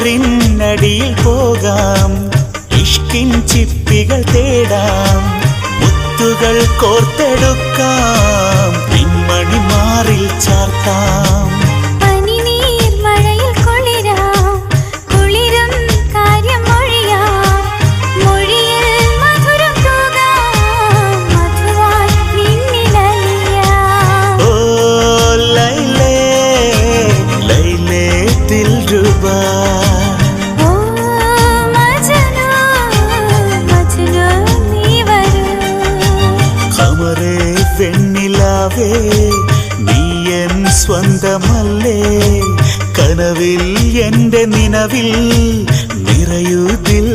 മലരിനടിയിൽ പോകാം, ഇഷ്കിൻ ചിപ്പികൾ തേടാം, മുത്തുകൾ കോർത്തെടുക്കാം, പിന്മണി മാറിൽ ചാർത്താം. വെണ്ണിലാവേ നീ എൻ സ്വന്തമല്ലേ, കനവിൽ എൻ്റെ നിനവിൽ നിറയുതിൽ